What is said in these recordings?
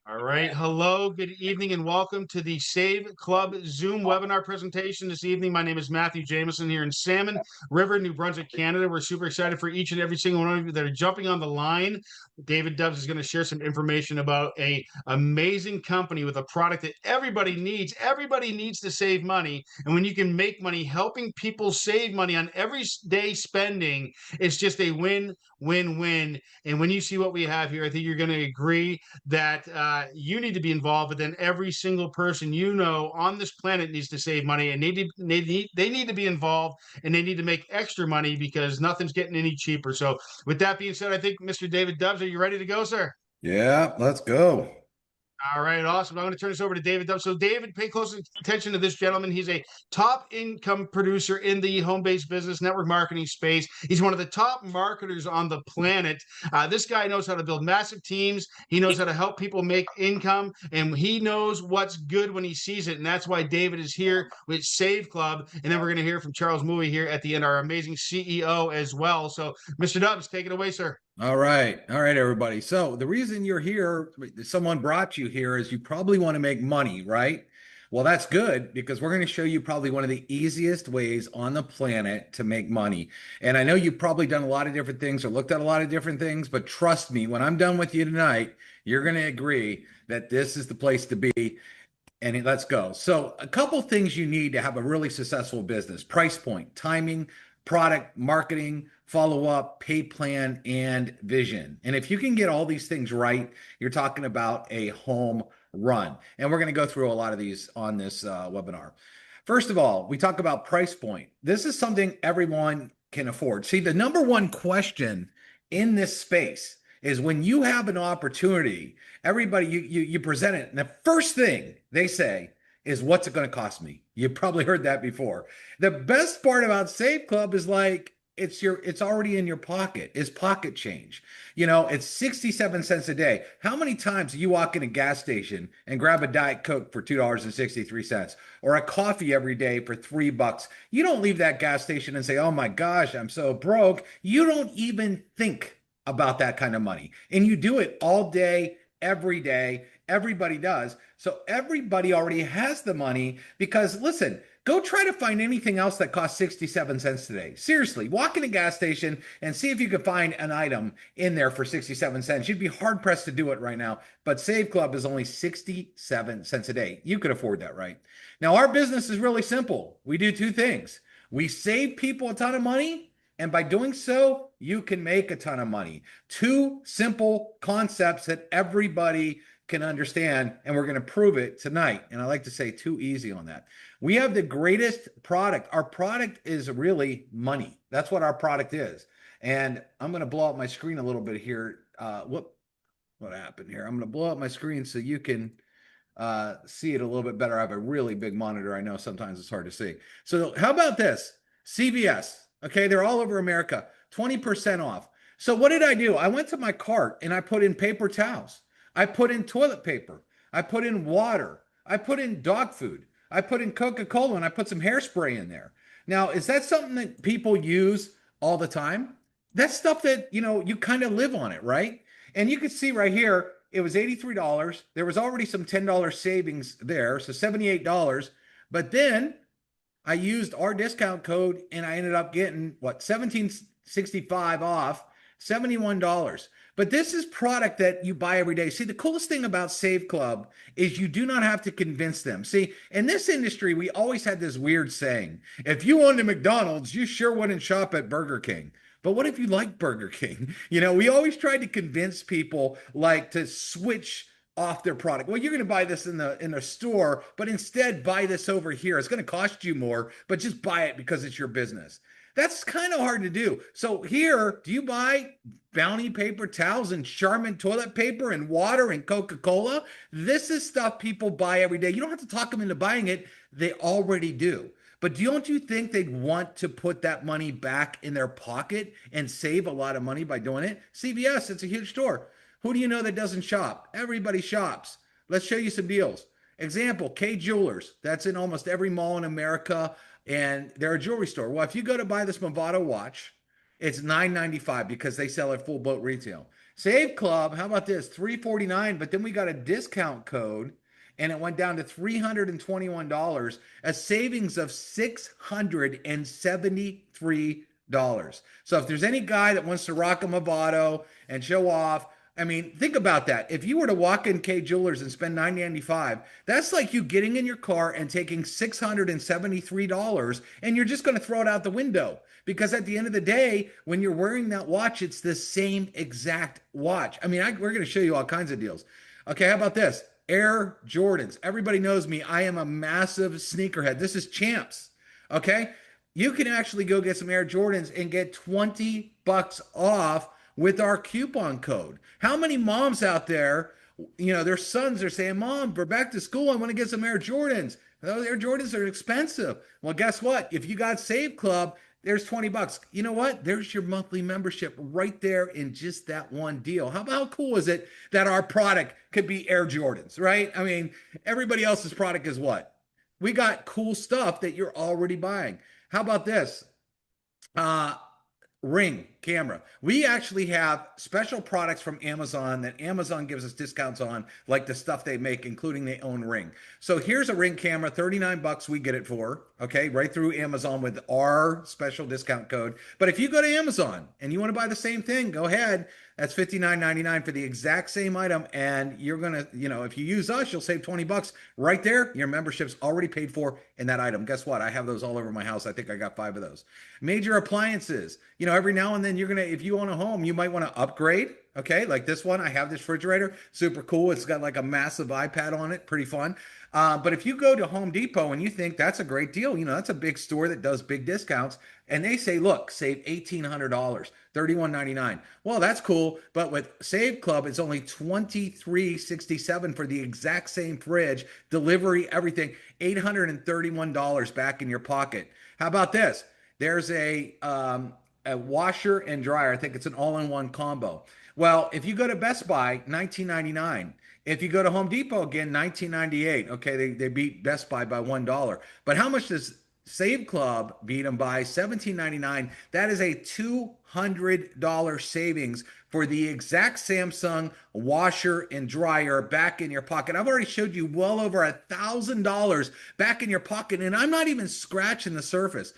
All right. Hello, good evening, and welcome to the Save Club Zoom webinar presentation this evening. My name is Matthew Jameson here in Salmon River, New Brunswick, Canada. We're super excited for each and every single one of you that are jumping on the line. David Dubbs is going to share some information about a amazing company with a product that everybody needs. Everybody needs to save money. And when you can make money helping people save money on everyday spending, it's just a win, win, win. And when you see what we have here, I think you're going to agree that you need to be involved, but then every single person you know on this planet needs to save money, and they need to be involved, and they need to make extra money because nothing's getting any cheaper. So with that being said, I think Mr. David Dubbs, are you ready to go, sir? Yeah, let's go. All right, awesome. I'm going to turn this over to David Dubbs. So, David, pay close attention to this gentleman. He's a top income producer in the home-based business network marketing space. He's one of the top marketers on the planet. This guy knows how to build massive teams. He knows how to help people make income, and he knows what's good when he sees it. And that's why David is here with Save Club. And then we're going to hear from Charles Mouey here at the end, our amazing CEO as well. So, Mr. Dubbs, take it away, sir. All right. All right, everybody. So the reason you're here, someone brought you here, is you probably want to make money, right? Well, that's good because we're going to show you probably one of the easiest ways on the planet to make money. And I know you've probably done a lot of different things or looked at a lot of different things, but trust me, when I'm done with you tonight, you're going to agree that this is the place to be. And let's go. So a couple things you need to have a really successful business: price point, timing, product, marketing, follow up, pay plan, and vision. And if you can get all these things right, you're talking about a home run. And we're going to go through a lot of these on this webinar. First of all, we talk about price point. This is something everyone can afford. See, the number one question in this space is when you have an opportunity, everybody, you present it, and the first thing they say is, what's it going to cost me? You've probably heard that before. The best part about Save Club is like it's already in your pocket. It's pocket change. You know, it's 67 cents a day. How many times do you walk in a gas station and grab a Diet Coke for $2.63 or a coffee every day for $3? You don't leave that gas station and say, "Oh my gosh, I'm so broke." You don't even think about that kind of money. And you do it all day, every day. Everybody does. So everybody already has the money because, listen, go try to find anything else that costs 67 cents today. Seriously, walk in a gas station and see if you can find an item in there for 67 cents. You'd be hard pressed to do it right now. But Save Club is only 67 cents a day. You could afford that, right? Now, our business is really simple. We do two things. We save people a ton of money, and by doing so, you can make a ton of money. Two simple concepts that everybody can understand, and we're going to prove it tonight. And I like to say too easy on that. We have the greatest product. Our product is really money. That's what our product is. And I'm going to blow up my screen a little bit here. What happened here? I'm going to blow up my screen so you can see it a little bit better. I have a really big monitor. I know sometimes it's hard to see. So how about this? CVS. Okay, they're all over America. 20% off. So what did I do? I went to my cart and I put in paper towels. I put in toilet paper. I put in water. I put in dog food. I put in Coca-Cola, and I put some hairspray in there. Now, is that something that people use all the time? That's stuff that, you kind of live on it, right? And you can see right here, it was $83. There was already some $10 savings there, so $78. But then I used our discount code and I ended up getting what, 1765 off, $71. But this is product that you buy every day. See, the coolest thing about Save Club is you do not have to convince them. See, in this industry, we always had this weird saying: if you owned a McDonald's, you sure wouldn't shop at Burger King. But what if you like Burger King? We always tried to convince people like to switch off their product. Well, you're going to buy this in the store, but instead buy this over here. It's going to cost you more, but just buy it because it's your business. That's kind of hard to do. So here, do you buy Bounty paper towels and Charmin toilet paper and water and Coca-Cola? This is stuff people buy every day. You don't have to talk them into buying it. They already do. But don't you think they'd want to put that money back in their pocket and save a lot of money by doing it? CVS, it's a huge store. Who do you know that doesn't shop? Everybody shops. Let's show you some deals. Example, K Jewelers. That's in almost every mall in America, and they're a jewelry store. Well, if you go to buy this Movado watch, it's $9.95 because they sell at full boat retail. Save Club, how about this? 349, but then we got a discount code and it went down to $321, a savings of $673. So if there's any guy that wants to rock a Movado and show off, I mean, think about that. If you were to walk in K Jewelers and spend $995, that's like you getting in your car and taking $673 and you're just going to throw it out the window. Because at the end of the day, when you're wearing that watch, it's the same exact watch. I mean, we're going to show you all kinds of deals. Okay, how about this? Air Jordans. Everybody knows me. I am a massive sneakerhead. This is champs. Okay, you can actually go get some Air Jordans and get 20 bucks off with our coupon code. How many moms out there, their sons are saying, Mom, for back to school, I want to get some Air Jordans. Those Air Jordans are expensive. Well, guess what? If you got Save Club, there's 20 bucks. You know what? There's your monthly membership right there in just that one deal. How cool is it that our product could be Air Jordans, right? I mean, everybody else's product is what? We got cool stuff that you're already buying. How about this? Ring camera. We actually have special products from Amazon that Amazon gives us discounts on, like the stuff they make, including their own ring. So here's a Ring camera, 39 bucks we get it for, okay, right through Amazon with our special discount code. But if you go to Amazon and you want to buy the same thing, go ahead. That's $59.99 for the exact same item. And you're going to, if you use us, you'll save 20 bucks right there. Your membership's already paid for in that item. Guess what? I have those all over my house. I think I got 5 of those. Major appliances. Every now and then if you own a home, you might want to upgrade. Okay, like this one, I have this refrigerator, super cool. It's got like a massive iPad on it, pretty fun. But if you go to Home Depot and you think that's a great deal, that's a big store that does big discounts, and they say, look, save $1,800, $31.99. Well, that's cool, but with Save Club, it's only $23.67 for the exact same fridge, delivery, everything, $831 back in your pocket. How about this? There's a washer and dryer. I think it's an all-in-one combo. Well, if you go to Best Buy, $19.99. If you go to Home Depot again, $19.98. Okay, they beat Best Buy by $1. But how much does Save Club beat them by? $17.99. That is a $200 savings for the exact Samsung washer and dryer back in your pocket. I've already showed you well over $1,000 back in your pocket, and I'm not even scratching the surface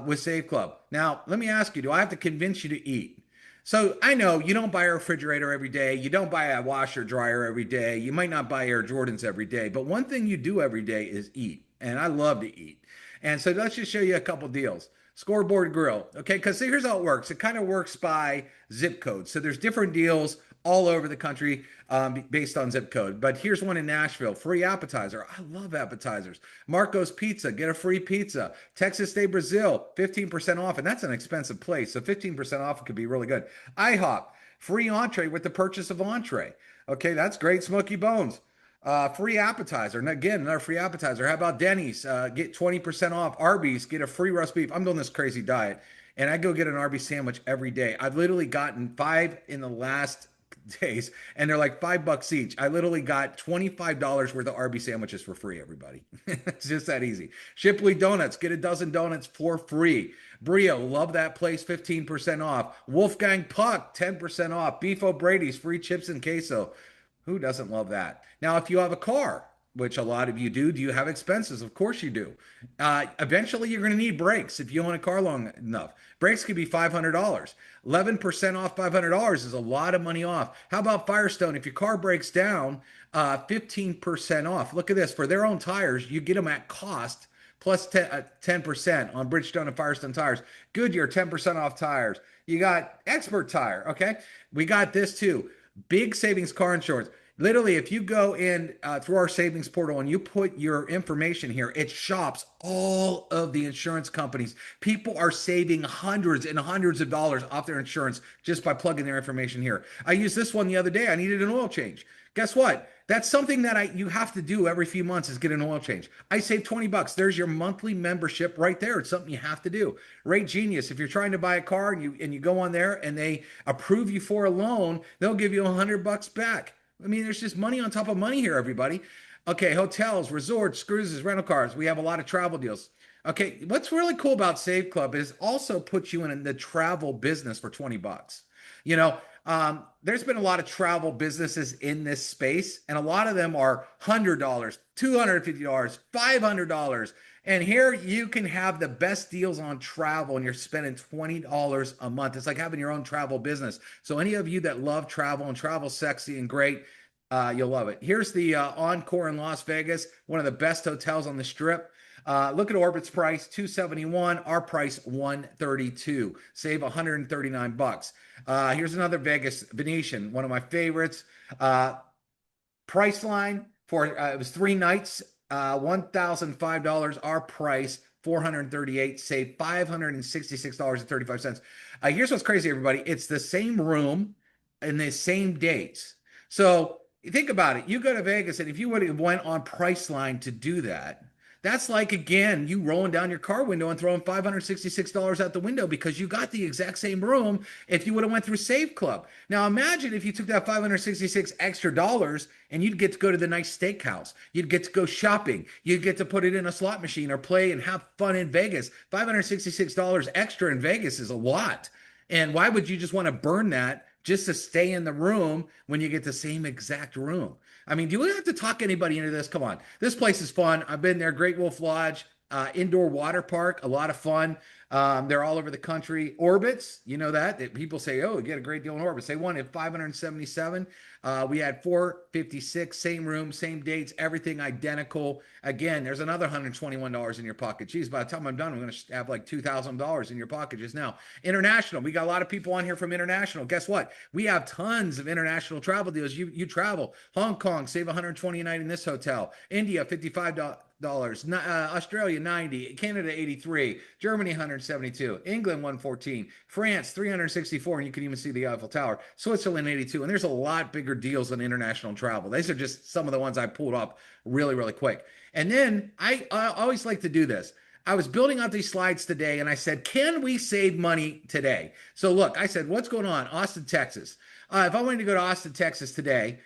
with Save Club. Now, let me ask you, do I have to convince you to eat? So I know you don't buy a refrigerator every day. You don't buy a washer dryer every day. You might not buy Air Jordans every day. But one thing you do every day is eat. And I love to eat. And so let's just show you a couple deals. Scoreboard Grill. Okay, because here's how it works. It kind of works by zip code. So there's different deals all over the country based on zip code. But here's one in Nashville. Free appetizer. I love appetizers. Marco's Pizza. Get a free pizza. Texas de Brazil. 15% off. And that's an expensive place. So 15% off could be really good. IHOP. Free entree with the purchase of entree. Okay, that's great. Smoky Bones. Free appetizer. And again, another free appetizer. How about Denny's? Get 20% off. Arby's. Get a free roast beef. I'm doing this crazy diet. And I go get an Arby's sandwich every day. I've literally gotten 5 in the last days, and they're like $5 each. I literally got $25 worth of Arby's sandwiches for free, everybody. It's just that easy. Shipley Donuts, get a dozen donuts for free. Brio, love that place, 15% off. Wolfgang Puck, 10% off. Beef O'Brady's, free chips and queso. Who doesn't love that? Now, if you have a car, which a lot of you do you have expenses? Of course you do. Eventually, you're going to need brakes if you own a car long enough. Brakes could be $500. 11% off $500 is a lot of money off. How about Firestone? If your car breaks down, 15% off. Look at this. For their own tires, you get them at cost plus 10% on Bridgestone and Firestone tires. Goodyear, 10% off tires. You got Expert Tire, okay? We got this too. Big savings car insurance. Literally, if you go in through our savings portal and you put your information here, it shops all of the insurance companies. People are saving hundreds and hundreds of dollars off their insurance just by plugging their information here. I used this one the other day. I needed an oil change. Guess what? That's something that you have to do every few months is get an oil change. I saved 20 bucks. There's your monthly membership right there. It's something you have to do. Rate Genius. If you're trying to buy a car and you go on there and they approve you for a loan, they'll give you $100 back. I mean, there's just money on top of money here, everybody. Okay, hotels, resorts, cruises, rental cars. We have a lot of travel deals. Okay, what's really cool about Save Club is also puts you in the travel business for 20 bucks. There's been a lot of travel businesses in this space, and a lot of them are $100, $250, $500. And here you can have the best deals on travel, and you're spending $20 a month. It's like having your own travel business. So, any of you that love travel and travel sexy and great, you'll love it. Here's the Encore in Las Vegas, one of the best hotels on the strip. Look at Orbit's price, 271. Our price, 132. Save 139 bucks. Here's another Vegas Venetian, one of my favorites. Price line for it was 3 nights, $1,005. Our price, 438. Save $566.35. Here's what's crazy, everybody. It's the same room and the same dates. So think about it. You go to Vegas, and if you would have went on Priceline to do that, that's like, again, you rolling down your car window and throwing $566 out the window because you got the exact same room if you would have went through Saveclub. Now imagine if you took that 566 extra dollars and you'd get to go to the nice steakhouse. You'd get to go shopping. You'd get to put it in a slot machine or play and have fun in Vegas. $566 extra in Vegas is a lot. And why would you just want to burn that just to stay in the room when you get the same exact room? I mean, do we have to talk anybody into this? Come on. This place is fun. I've been there. Great Wolf Lodge, indoor water park, a lot of fun. They're all over the country. Orbits, you know that people say, oh, you get a great deal in Orbits. They won at 577. We had 456, same room, same dates, everything identical. Again, there's another $121 in your pocket. Geez, by the time I'm done, I'm going to have like $2,000 in your pocket just now. International, we got a lot of people on here from international. Guess what? We have tons of international travel deals. You travel. Hong Kong, save $120 a night in this hotel. India, $55. Australia 90, Canada 83, Germany 172, England 114, France 364, and you can even see the Eiffel Tower, Switzerland 82, and there's a lot bigger deals on international travel. These are just some of the ones I pulled up really, really quick. And then I always like to do this. I was building out these slides today, and I said, can we save money today? So look, I said, what's going on? Austin, Texas. If I wanted to go to Austin, Texas today,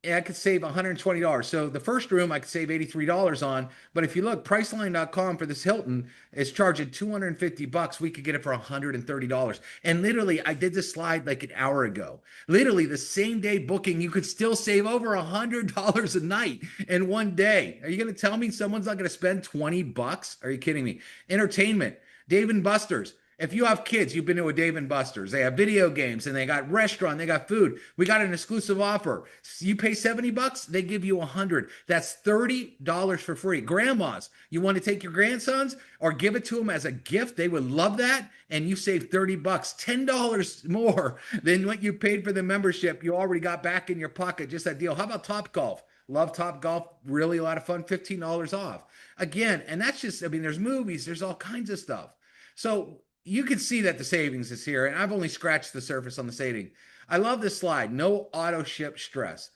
I could save $120. So the first room I could save $83 on. But if you look, Priceline.com for this Hilton is charging $250. We could get it for $130. And literally, I did this slide like an hour ago. Literally, the same day booking, you could still save over $100 a night in one day. Are you going to tell me someone's not going to spend $20? Are you kidding me? Entertainment, Dave & Buster's. If you have kids, you've been to a Dave & Buster's. They have video games and they got restaurant, they got food. We got an exclusive offer. You pay $70, they give you $100. That's $30 for free. Grandmas, you want to take your grandsons or give it to them as a gift? They would love that. And you save $30, $10 more than what you paid for the membership. You already got back in your pocket. Just that deal. How about Top Golf? Love Top Golf. Really a lot of fun. $15 off. Again, and that's just, I mean, there's movies, there's all kinds of stuff. So you can see that the savings is here, and I've only scratched the surface on the saving. I love this slide. No auto ship stress.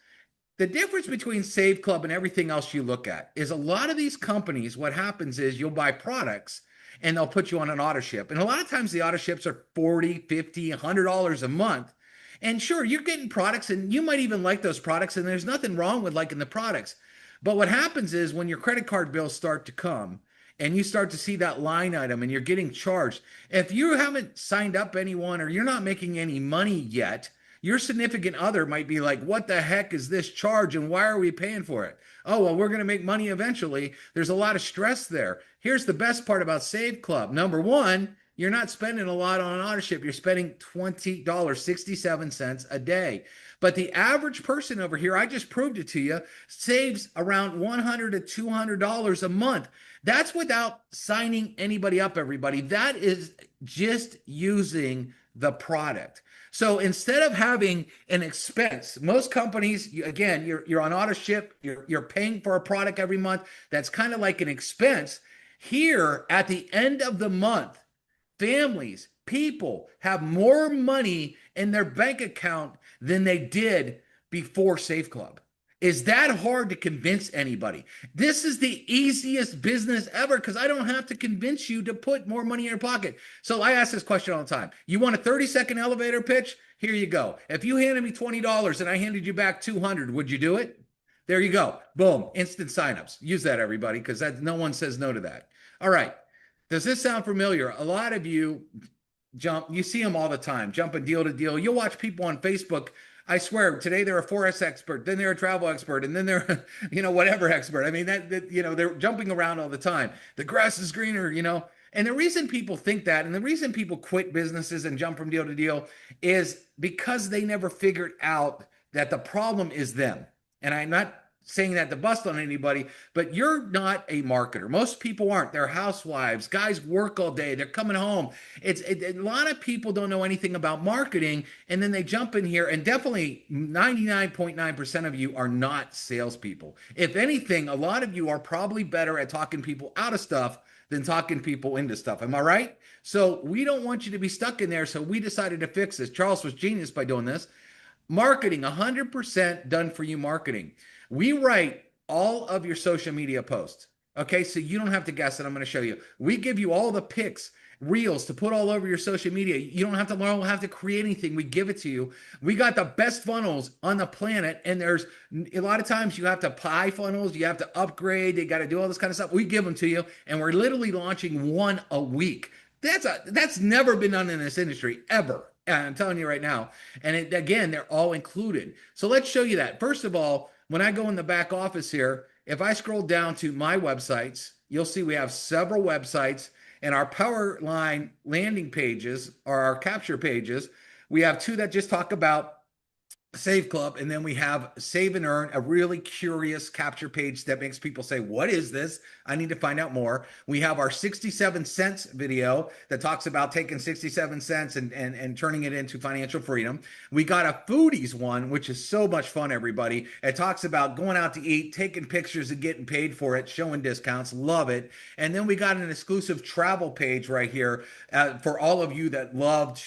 The difference between Saveclub and everything else you look at is a lot of these companies, what happens is you'll buy products and they'll put you on an auto ship. And a lot of times the auto ships are $40, $50, $100 a month. And sure, you're getting products and you might even like those products, and there's nothing wrong with liking the products. But what happens is when your credit card bills start to come, and you start to see that line item and you're getting charged. If you haven't signed up anyone or you're not making any money yet, your significant other might be like, what the heck is this charge and why are we paying for it? Oh, well, we're going to make money eventually. There's a lot of stress there. Here's the best part about Saveclub. Number one, you're not spending a lot on an auto ship. You're spending $20.67 a day. But the average person over here, I just proved it to you, saves around $100 to $200 a month. That's without signing anybody up, everybody. That is just using the product. So instead of having an expense, most companies, again, you're on auto ship, you're paying for a product every month. That's kind of like an expense. Here, at the end of the month, families, people have more money in their bank account than they did before Saveclub. Is that hard to convince anybody? This is the easiest business ever because I don't have to convince you to put more money in your pocket. So I ask this question all the time. You want a 30-second elevator pitch? Here you go. If you handed me $20 and I handed you back $200, would you do it? There you go. Boom. Instant signups. Use that, everybody, because no one says no to that. All right. Does this sound familiar? A lot of you jump. You see them all the time, jumping deal to deal. You'll watch people on Facebook. I swear, today they're a forex expert, then they're a travel expert, and then they're, whatever expert. I mean, they're jumping around all the time. The grass is greener. And the reason people think that, and the reason people quit businesses and jump from deal to deal is because they never figured out that the problem is them. And I'm not saying that to bust on anybody, but you're not a marketer. Most people aren't. They're housewives. Guys work all day. They're coming home. A lot of people don't know anything about marketing, and then they jump in here, and definitely 99.9% of you are not salespeople. If anything, a lot of you are probably better at talking people out of stuff than talking people into stuff. Am I right? So we don't want you to be stuck in there. So we decided to fix this. Charles was genius by doing this. Marketing, 100% done for you marketing. We write all of your social media posts. Okay, so you don't have to guess it. I'm going to show you. We give you all the pics, reels to put all over your social media. You don't have to learn, have to create anything. We give it to you. We got the best funnels on the planet, and there's a lot of times you have to buy funnels, you have to upgrade, they got to do all this kind of stuff. We give them to you, and we're literally launching one a week. That's never been done in this industry ever. I'm telling you right now. And again, they're all included. So let's show you that. First of all, when I go in the back office here, if I scroll down to my websites, you'll see we have several websites, and our power line landing pages are our capture pages. We have two that just talk about Saveclub, and then we have Save and Earn, a really curious capture page that makes people say, what is this? I need to find out more. We have our 67 cents video that talks about taking 67 cents and turning it into financial freedom. We got a foodies one, which is so much fun, everybody. It talks about going out to eat, taking pictures and getting paid for it, showing discounts. Love it. And then we got an exclusive travel page right here for all of you that loved,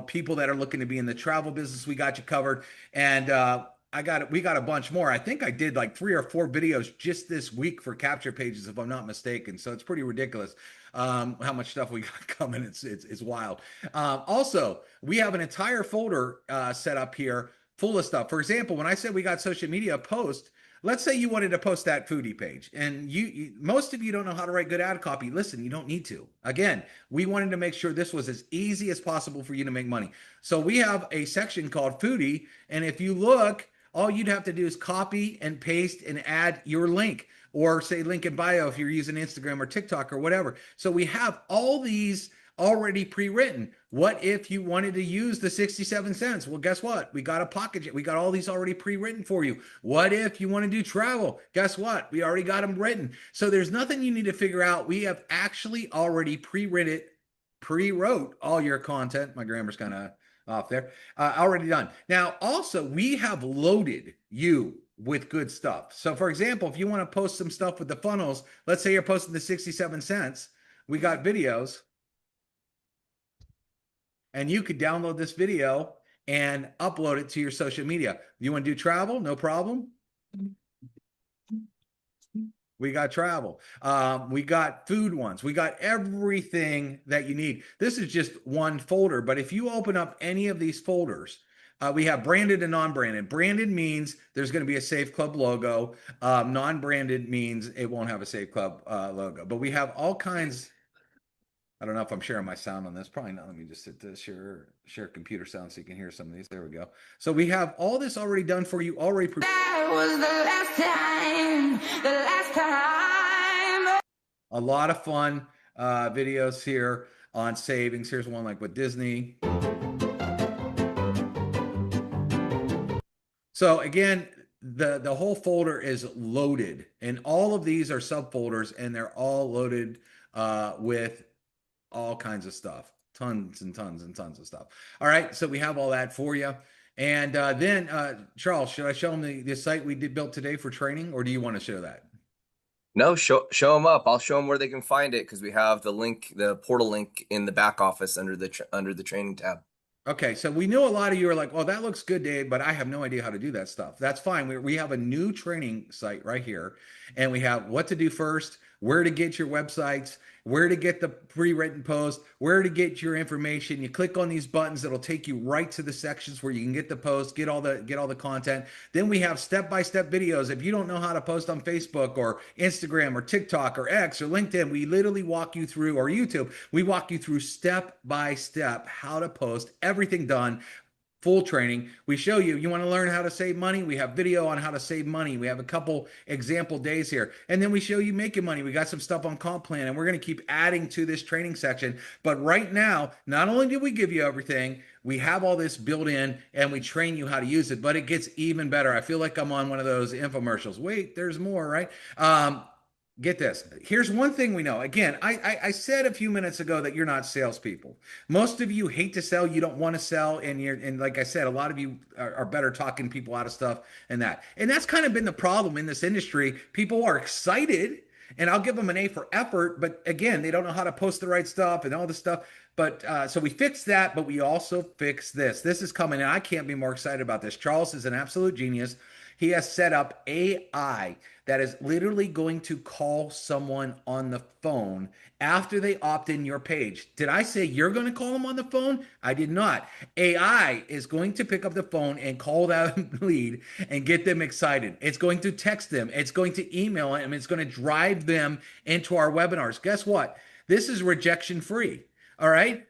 people that are looking to be in the travel business. We got you covered. And we got a bunch more. I think I did like 3 or 4 videos just this week for capture pages, if I'm not mistaken. So it's pretty ridiculous how much stuff we got coming. It's wild. Also, we have an entire folder set up here full of stuff. For example, when I said we got social media post, let's say you wanted to post that foodie page, and most of you don't know how to write good ad copy. Listen, you don't need to. Again, we wanted to make sure this was as easy as possible for you to make money. So we have a section called foodie, and if you look, all you'd have to do is copy and paste and add your link, or say link in bio if you're using Instagram or TikTok or whatever. So we have all these already pre-written. What if you wanted to use the 67 cents? Well, guess what? We got a pocket. We got all these already pre-written for you. What if you want to do travel? Guess what? We already got them written. So there's nothing you need to figure out. We have actually already pre-wrote all your content. My grammar's kind of off there. Already done. Now, also, we have loaded you with good stuff. So for example, if you want to post some stuff with the funnels, let's say you're posting the 67 cents, we got videos. And you could download this video and upload it to your social media. You want to do travel? No problem. We got travel. We got food ones. We got everything that you need. This is just one folder, but if you open up any of these folders, we have branded and non-branded. Branded means there's going to be a Saveclub logo. Non-branded means it won't have a Saveclub logo. But we have all kinds. I don't know if I'm sharing my sound on this. Probably not. Let me just hit this share computer sound so you can hear some of these. There we go. So we have all this already done for you, already prepared. That was the last time. A lot of fun videos here on savings. Here's one like with Disney. So again, the whole folder is loaded, and all of these are subfolders, and they're all loaded with all kinds of stuff, tons and tons and tons of stuff. All right, so we have all that for you. And then, Charles, should I show them the site we built today for training, or do you want to show that? No, show them up. I'll show them where they can find it, because we have the link, the portal link in the back office under the training tab. Okay, so we know a lot of you are like, well, that looks good, Dave, but I have no idea how to do that stuff. That's fine. We have a new training site right here, and we have what to do first, where to get your websites, where to get the pre-written post, where to get your information. You click on these buttons, it'll take you right to the sections where you can get the post, get all the content. Then we have step-by-step videos. If you don't know how to post on Facebook or Instagram or TikTok or X or LinkedIn, we literally walk you through, or YouTube, we walk you through step by step how to post, everything done. Full training. We show you, you want to learn how to save money? We have video on how to save money. We have a couple example days here. And then we show you making money. We got some stuff on comp plan, and we're going to keep adding to this training section. But right now, not only do we give you everything, we have all this built in and we train you how to use it, but it gets even better. I feel like I'm on one of those infomercials. Wait, there's more, right? Get this. Here's one thing we know. Again, I said a few minutes ago that you're not salespeople. Most of you hate to sell. You don't want to sell, and like I said, a lot of you are better talking people out of stuff and that. And that's kind of been the problem in this industry. People are excited, and I'll give them an A for effort, but again, they don't know how to post the right stuff and all this stuff. But so we fixed that, but we also fixed this. This is coming, and I can't be more excited about this. Charles is an absolute genius. He has set up AI that is literally going to call someone on the phone after they opt in your page. Did I say you're going to call them on the phone? I did not. AI is going to pick up the phone and call that lead and get them excited. It's going to text them. It's going to email them. It's going to drive them into our webinars. Guess what? This is rejection free. All right.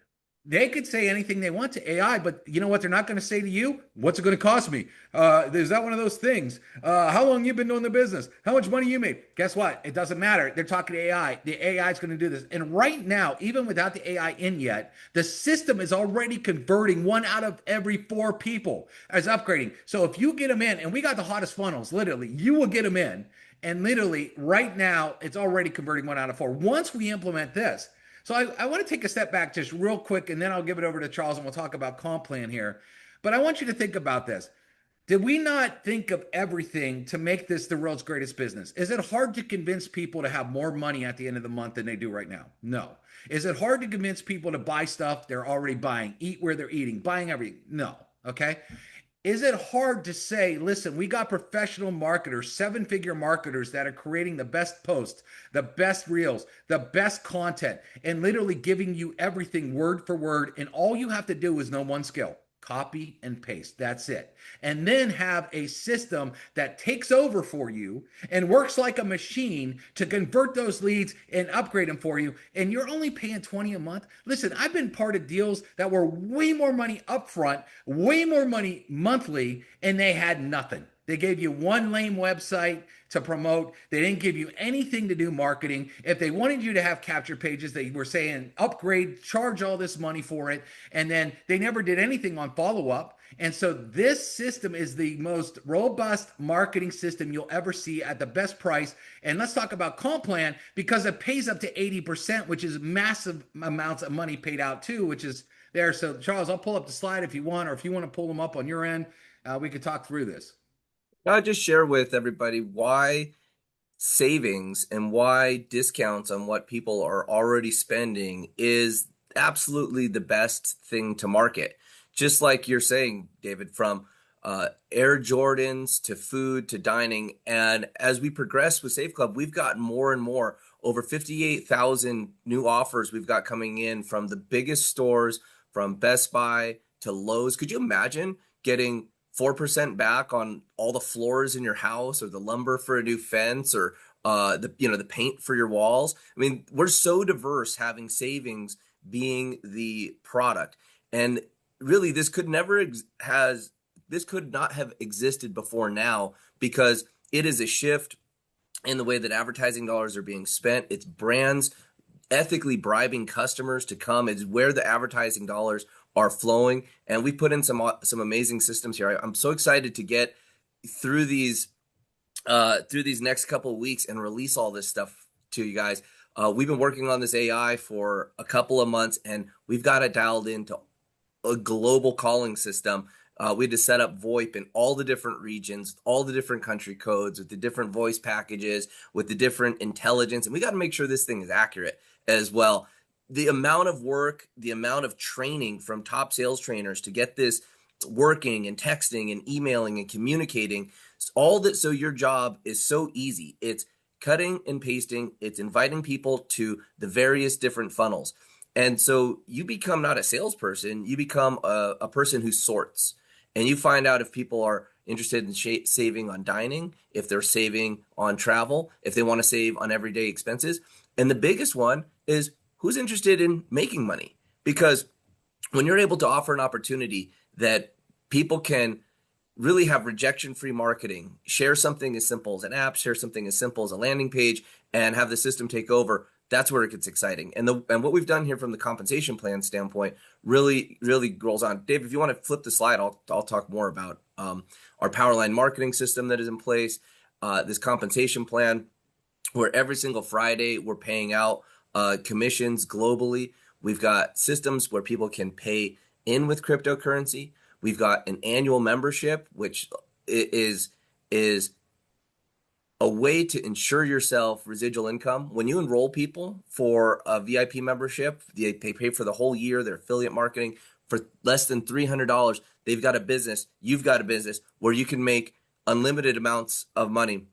They could say anything they want to AI, but you know what they're not going to say to you? What's it going to cost me? Is that one of those things? How long you been doing the business? How much money you made? Guess what? It doesn't matter. They're talking to AI. The AI is going to do this. And right now, even without the AI in yet, the system is already converting 1 out of every 4 people as upgrading. So if you get them in, and we got the hottest funnels, literally, you will get them in. And literally right now, it's already converting 1 out of 4. Once we implement this, so I want to take a step back just real quick, and then I'll give it over to Charles, and we'll talk about comp plan here. But I want you to think about this. Did we not think of everything to make this the world's greatest business? Is it hard to convince people to have more money at the end of the month than they do right now? No. Is it hard to convince people to buy stuff they're already buying, eat where they're eating, buying everything? No. Okay. Is it hard to say, listen, we got professional marketers, 7-figure marketers that are creating the best posts, the best reels, the best content, and literally giving you everything word for word. And all you have to do is know one skill: copy and paste. That's it. And then have a system that takes over for you and works like a machine to convert those leads and upgrade them for you. And you're only paying $20 a month. Listen, I've been part of deals that were way more money upfront, way more money monthly, and they had nothing. They gave you one lame website to promote. They didn't give you anything to do marketing. If they wanted you to have capture pages, they were saying upgrade, charge all this money for it. And then they never did anything on follow-up. And so this system is the most robust marketing system you'll ever see at the best price. And let's talk about comp plan, because it pays up to 80%, which is massive amounts of money paid out too, which is there. So Charles, I'll pull up the slide if you want, or if you want to pull them up on your end, we could talk through this. I'll just share with everybody why savings and why discounts on what people are already spending is absolutely the best thing to market. Just like you're saying, David, from Air Jordans to food to dining. And as we progress with Saveclub, we've got more and more, over 58,000 new offers we've got coming in from the biggest stores, from Best Buy to Lowe's. Could you imagine getting 4% back on all the floors in your house, or the lumber for a new fence, or the paint for your walls? I mean, we're so diverse, having savings being the product. And really, this could not have existed before now, because it is a shift in the way that advertising dollars are being spent. It's brands ethically bribing customers to come. It's where the advertising dollars are flowing, and we put in some amazing systems here. I'm so excited to get through these next couple of weeks and release all this stuff to you guys. We've been working on this AI for a couple of months, and we've got it dialed into a global calling system. We had to set up VoIP in all the different regions, all the different country codes, with the different voice packages, with the different intelligence, and we got to make sure this thing is accurate as well. The amount of work, the amount of training from top sales trainers to get this working, and texting and emailing and communicating, all that, so your job is so easy. It's cutting and pasting. It's inviting people to the various different funnels. And so you become not a salesperson, you become a person who sorts. And you find out if people are interested in saving on dining, if they're saving on travel, if they want to save on everyday expenses. And the biggest one is who's interested in making money. Because when you're able to offer an opportunity that people can really have rejection-free marketing, share something as simple as an app, share something as simple as a landing page, and have the system take over, that's where it gets exciting. And what we've done here from the compensation plan standpoint really rolls on. Dave, if you want to flip the slide, I'll talk more about our Powerline marketing system that is in place, this compensation plan, where every single Friday we're paying out commissions globally. We've got systems where people can pay in with cryptocurrency. We've got an annual membership, which is a way to ensure yourself residual income. When you enroll people for a VIP membership, they pay for the whole year, their affiliate marketing for less than $300. They've got a business, you've got a business where you can make unlimited amounts of money.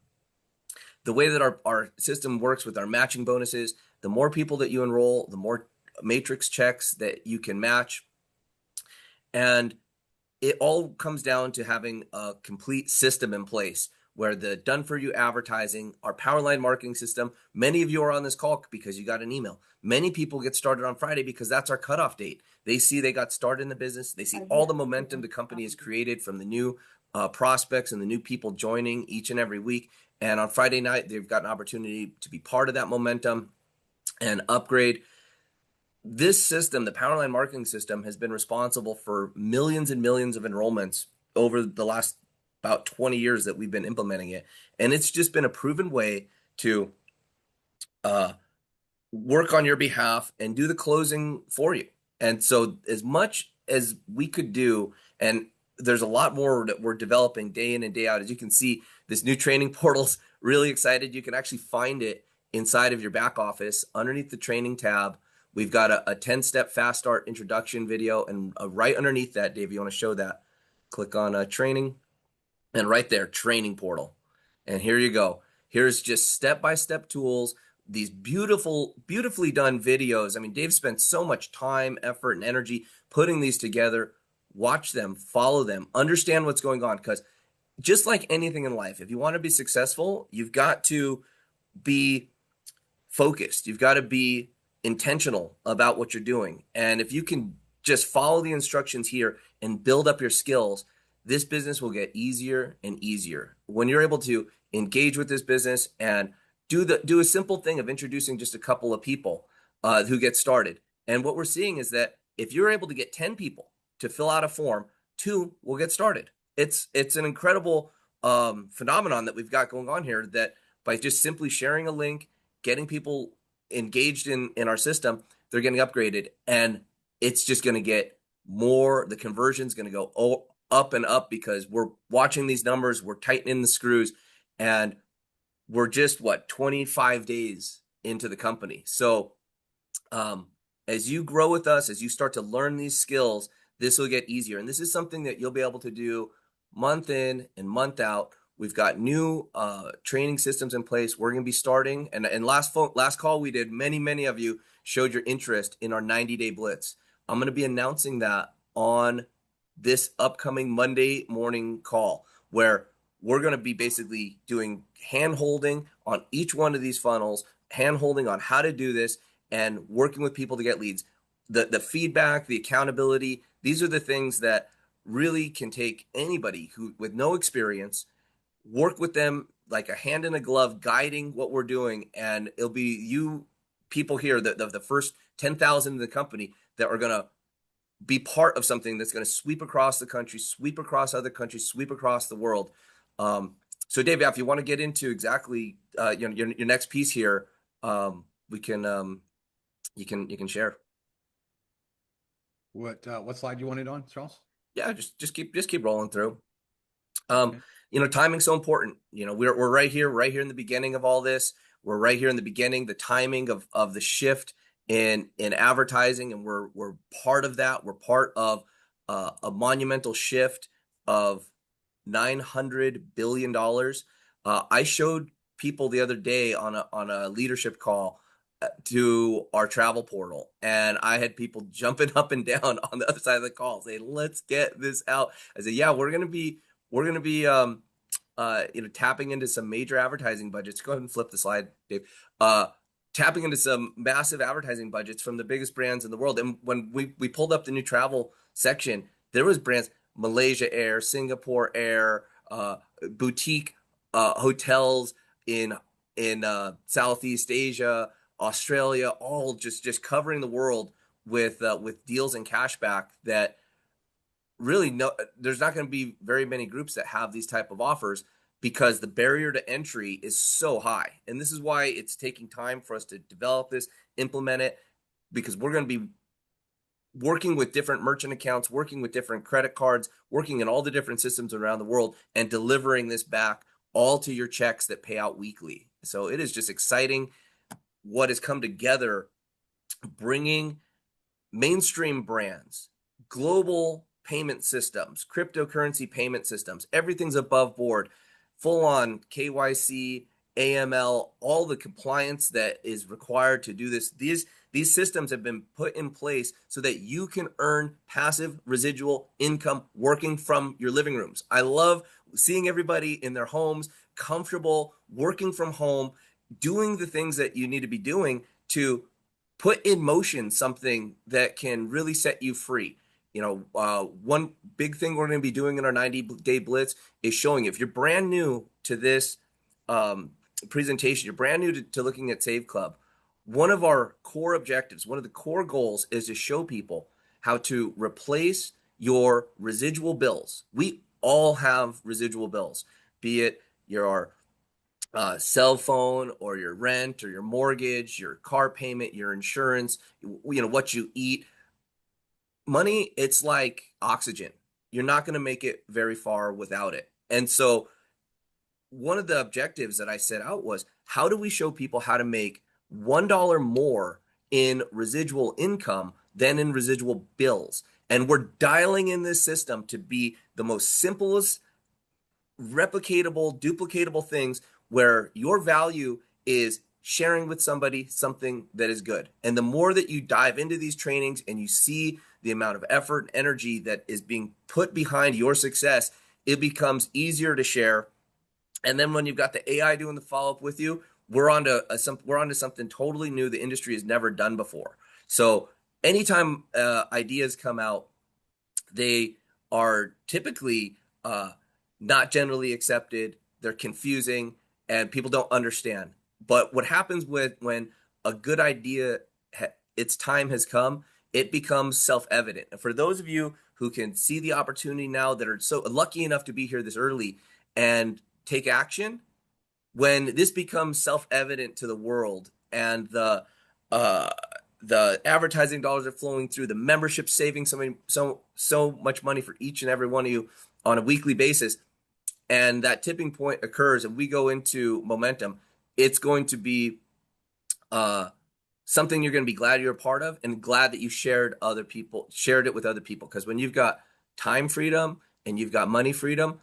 The way that our system works with our matching bonuses, the more people that you enroll, the more matrix checks that you can match. And it all comes down to having a complete system in place where the done-for-you advertising, our Powerline marketing system, many of you are on this call because you got an email. Many people get started on Friday because that's our cutoff date. They see they got started in the business. They see all the momentum the company has created from the new prospects and the new people joining each and every week. And on Friday night, they've got an opportunity to be part of that momentum and upgrade. This system, the Powerline marketing system, has been responsible for millions and millions of enrollments over the last about 20 years that we've been implementing it. And it's just been a proven way to work on your behalf and do the closing for you. And so as much as we could do, and there's a lot more that we're developing day in and day out. As you can see, this new training portal's really excited. You can actually find it inside of your back office underneath the training tab. We've got a 10-step fast start introduction video, and right underneath that, Dave, you want to show that, click on training, and right there, training portal. And here you go. Here's just step-by-step tools, these beautifully done videos. I mean, Dave spent so much time, effort, and energy putting these together. Watch them, follow them, understand what's going on, because just like anything in life, if you want to be successful, you've got to be focused. You've got to be intentional about what you're doing. And if you can just follow the instructions here and build up your skills, this business will get easier and easier. When you're able to engage with this business and do a simple thing of introducing just a couple of people who get started. And what we're seeing is that if you're able to get 10 people to fill out a form, 2 will get started. It's an incredible phenomenon that we've got going on here, that by just simply sharing a link, getting people engaged in our system, they're getting upgraded, and it's just going to get more. The conversion's going to go up and up because we're watching these numbers, we're tightening the screws, and we're just 25 days into the company. So as you grow with us, as you start to learn these skills, this will get easier. And this is something that you'll be able to do month in and month out. We've got new training systems in place. We're going to be starting. And last call we did, many of you showed your interest in our 90-day blitz. I'm going to be announcing that on this upcoming Monday morning call, where we're going to be basically doing hand-holding on each one of these funnels, hand-holding on how to do this, and working with people to get leads. The feedback, the accountability, these are the things that really can take anybody who with no experience, work with them like a hand in a glove, guiding what we're doing. And it'll be you people here, the first 10,000 in the company, that are going to be part of something that's going to sweep across the country, sweep across other countries, sweep across the world. So Dave, if you want to get into exactly your next piece here, we can you can share. What slide you wanted on, Charles? Yeah, just keep rolling through. Okay. Timing's so important. We're right here in the beginning of all this. We're right here in the beginning, the timing of the shift in advertising, and we're part of that. We're part of a monumental shift of $900 billion. I showed people the other day on a leadership call to our travel portal, and I had people jumping up and down on the other side of the call saying, "Let's get this out." I said, "Yeah, we're gonna be tapping into some major advertising budgets." Go ahead and flip the slide, Dave. Tapping into some massive advertising budgets from the biggest brands in the world. And when we pulled up the new travel section, there was brands, Malaysia Air, Singapore Air, boutique hotels in Southeast Asia, Australia, all just covering the world with deals and cashback that really there's not going to be very many groups that have these type of offers, because the barrier to entry is so high. And this is why it's taking time for us to develop this, implement it, because we're going to be working with different merchant accounts, working with different credit cards, working in all the different systems around the world, and delivering this back all to your checks that pay out weekly. So it is just exciting what has come together, bringing mainstream brands, global payment systems, cryptocurrency payment systems, everything's above board, full on KYC, AML, all the compliance that is required to do this. These systems have been put in place so that you can earn passive residual income working from your living rooms. I love seeing everybody in their homes, comfortable, working from home, doing the things that you need to be doing to put in motion something that can really set you free. One big thing we're going to be doing in our 90-day blitz is showing, if you're brand new to this presentation, you're brand new to looking at Saveclub, one of our core objectives, one of the core goals is to show people how to replace your residual bills. We all have residual bills, be it your cell phone or your rent or your mortgage, your car payment, your insurance, what you eat. Money, it's like oxygen. You're not going to make it very far without it. And so one of the objectives that I set out was, how do we show people how to make $1 more in residual income than in residual bills? And we're dialing in this system to be the most simplest, replicatable, duplicatable things, where your value is sharing with somebody something that is good. And the more that you dive into these trainings and you see the amount of effort and energy that is being put behind your success, it becomes easier to share. And then when you've got the AI doing the follow-up with you, we're onto something totally new the industry has never done before. So anytime ideas come out, they are typically not generally accepted. They're confusing, and people don't understand. But what happens when a good idea, its time has come, it becomes self-evident. And for those of you who can see the opportunity now, that are so lucky enough to be here this early and take action, when this becomes self-evident to the world, and the advertising dollars are flowing through, the membership saving so much money for each and every one of you on a weekly basis, and that tipping point occurs and we go into momentum, it's going to be something you're going to be glad you're a part of, and glad that you shared it with other people. Because when you've got time freedom and you've got money freedom,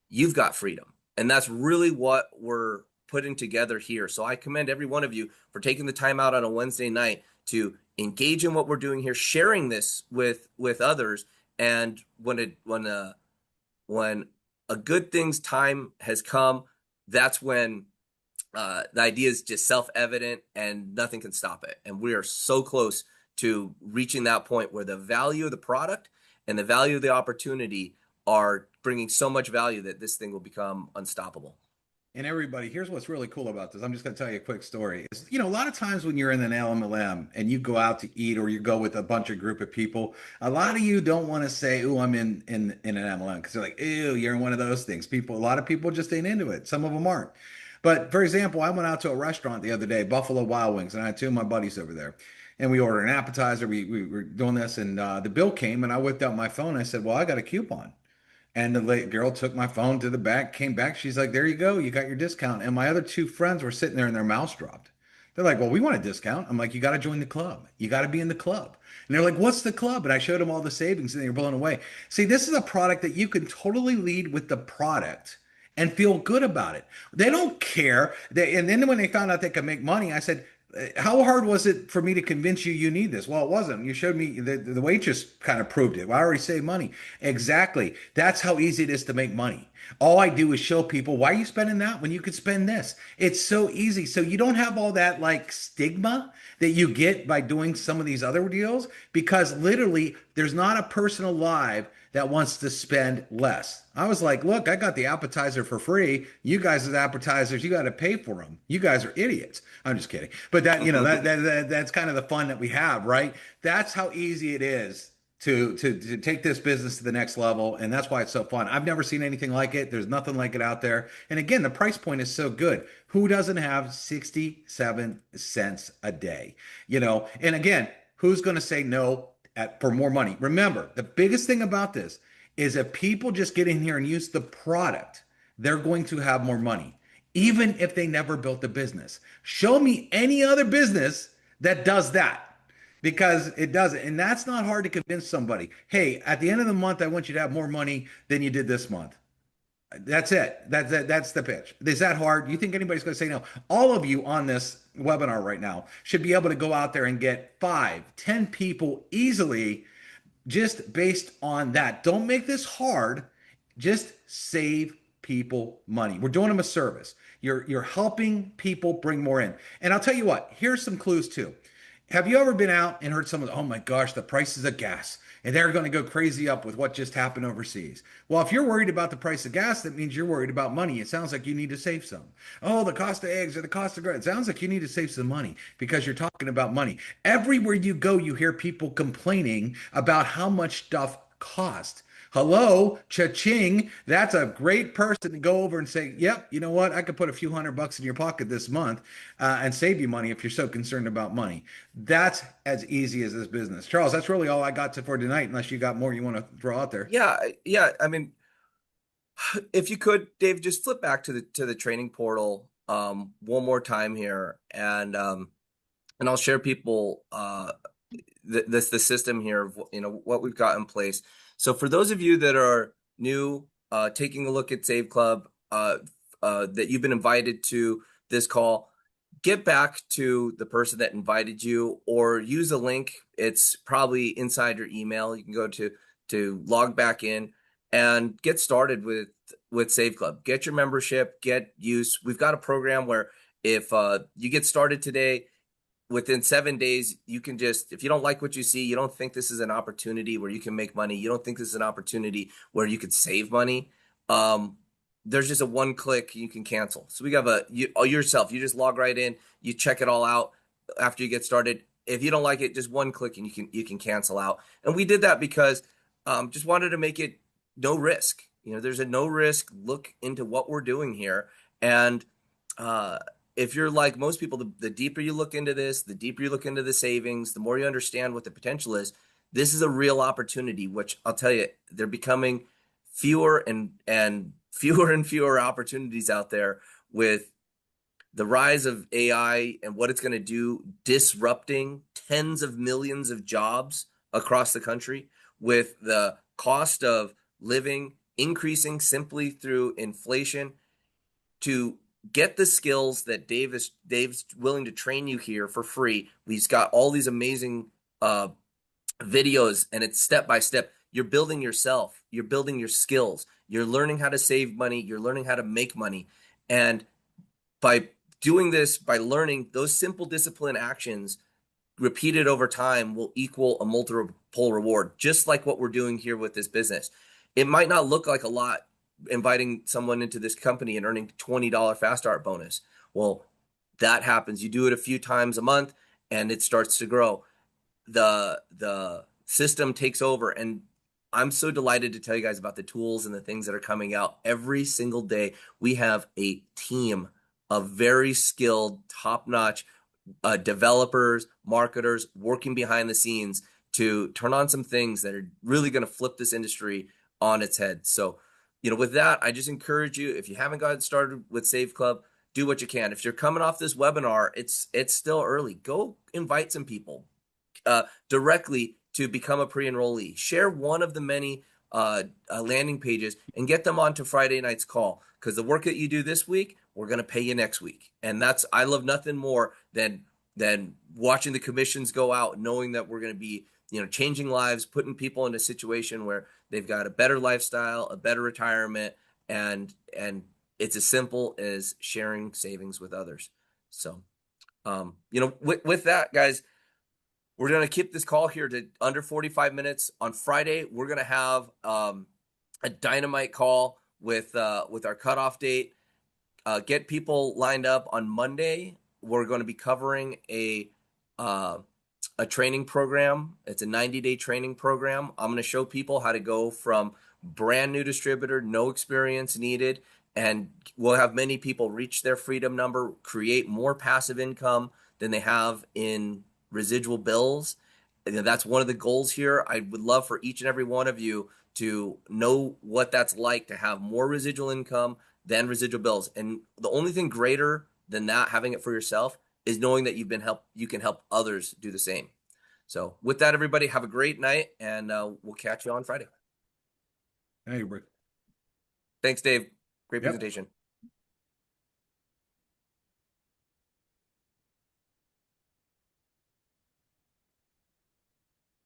you've got freedom. And that's really what we're putting together here. So I commend every one of you for taking the time out on a Wednesday night to engage in what we're doing here, sharing this with others. And when a good thing's time has come, that's when the idea is just self-evident and nothing can stop it. And we are so close to reaching that point where the value of the product and the value of the opportunity are bringing so much value that this thing will become unstoppable. And everybody, here's what's really cool about this. I'm just going to tell you a quick story. A lot of times when you're in an LMLM and you go out to eat, or you go with a bunch of group of people, a lot of you don't want to say, "Oh, I'm in an MLM," because they're like, "Ew, you're in one of those things." A lot of people just ain't into it. Some of them aren't. But for example, I went out to a restaurant the other day, Buffalo Wild Wings, and I had two of my buddies over there. And we ordered an appetizer. We were doing this, and the bill came, and I whipped out my phone. I said, "Well, I got a coupon." And the girl took my phone to the back, came back. She's like, "There you go. You got your discount." And my other two friends were sitting there and their mouths dropped. They're like, "Well, we want a discount." I'm like, "You got to join the club. You got to be in the club." And they're like, "What's the club?" And I showed them all the savings, and they were blown away. See, this is a product that you can totally lead with the product and feel good about it. They don't care. And then when they found out they could make money, I said, how hard was it for me to convince you you need this? Well, it wasn't. You showed me the waitress kind of proved it. Well, I already saved money. Exactly. That's how easy it is to make money. All I do is show people, why are you spending that when you could spend this? It's so easy. So you don't have all that like stigma that you get by doing some of these other deals, because literally there's not a person alive that wants to spend less. I was like, look, I got the appetizer for free. You guys as appetizers, you got to pay for them. You guys are idiots. I'm just kidding. But that, that's kind of the fun that we have, right? That's how easy it is to take this business to the next level, and that's why it's so fun. I've never seen anything like it. There's nothing like it out there. And again, the price point is so good. Who doesn't have 67 cents a day? And again, who's going to say no for more money? Remember, the biggest thing about this is if people just get in here and use the product, they're going to have more money, even if they never built a business. Show me any other business that does that, because it doesn't. And that's not hard to convince somebody. Hey, at the end of the month, I want you to have more money than you did this month. That's it. That's the pitch. Is that hard? You think anybody's going to say no? All of you on this webinar right now should be able to go out there and get 5, 10 people easily just based on that. Don't make this hard. Just save people money. We're doing them a service. You're helping people bring more in. And I'll tell you what, here's some clues too. Have you ever been out and heard someone, oh my gosh, the prices of gas, and they're going to go crazy up with what just happened overseas? Well, if you're worried about the price of gas, that means you're worried about money. It sounds like you need to save some. Oh, the cost of eggs or the cost of bread. It sounds like you need to save some money because you're talking about money. Everywhere you go, you hear people complaining about how much stuff costs. Hello, cha-ching. That's a great person to go over and say, yep, you know what? I could put a few $100 in your pocket this month and save you money if you're so concerned about money. That's as easy as this business. Charles, that's really all I got for tonight, unless you got more you want to throw out there. Yeah. I mean, if you could, Dave, just flip back to the training portal one more time here, and I'll share people the system here of what we've got in place. So for those of you that are new, taking a look at Saveclub, that you've been invited to this call, get back to the person that invited you, or use a link. It's probably inside your email. You can go to log back in and get started with Saveclub. Get your membership, get use. We've got a program where if you get started today, within 7 days, you can just, if you don't like what you see, you don't think this is an opportunity where you can make money, you don't think this is an opportunity where you could save money, there's just a one click you can cancel. So we have yourself, you just log right in, you check it all out after you get started. If you don't like it, just one click and you can cancel out. And we did that because just wanted to make it no risk. There's a no risk look into what we're doing here. And if you're like most people, the deeper you look into this, the deeper you look into the savings, the more you understand what the potential is. This is a real opportunity, which I'll tell you, they're becoming fewer and fewer opportunities out there with the rise of AI and what it's going to do, disrupting tens of millions of jobs across the country, with the cost of living increasing simply through inflation. To get the skills that Dave's willing to train you here for free. He's got all these amazing videos, and it's step by step. You're building yourself. You're building your skills. You're learning how to save money. You're learning how to make money. And by doing this, by learning those simple discipline actions repeated over time, will equal a multiple reward, just like what we're doing here with this business. It might not look like a lot, inviting someone into this company and earning $20 fast start bonus. Well, that happens. You do it a few times a month and it starts to grow. The system takes over, and I'm so delighted to tell you guys about the tools and the things that are coming out every single day. We have a team of very skilled, top-notch developers, marketers working behind the scenes to turn on some things that are really going to flip this industry on its head. So with that, I just encourage you, if you haven't gotten started with Saveclub, do what you can. If you're coming off this webinar, it's still early. Go invite some people directly to become a pre-enrollee. Share one of the many landing pages and get them onto Friday night's call, because the work that you do this week, we're going to pay you next week. And I love nothing more than watching the commissions go out, knowing that we're going to be, changing lives, putting people in a situation where they've got a better lifestyle, a better retirement, and it's as simple as sharing savings with others. So, with that, guys, we're going to keep this call here to under 45 minutes. On Friday, we're going to have a dynamite call with our cutoff date. Get people lined up on Monday. We're going to be covering a training program. It's a 90-day training program. I'm going to show people how to go from brand new distributor, no experience needed, and we'll have many people reach their freedom number, create more passive income than they have in residual bills. And that's one of the goals here. I would love for each and every one of you to know what that's like to have more residual income than residual bills. And the only thing greater than that, having it for yourself, is knowing that you can help others do the same. So with that, everybody, have a great night, and we'll catch you on Friday. Hey, Rick. Thanks, Dave. Great presentation.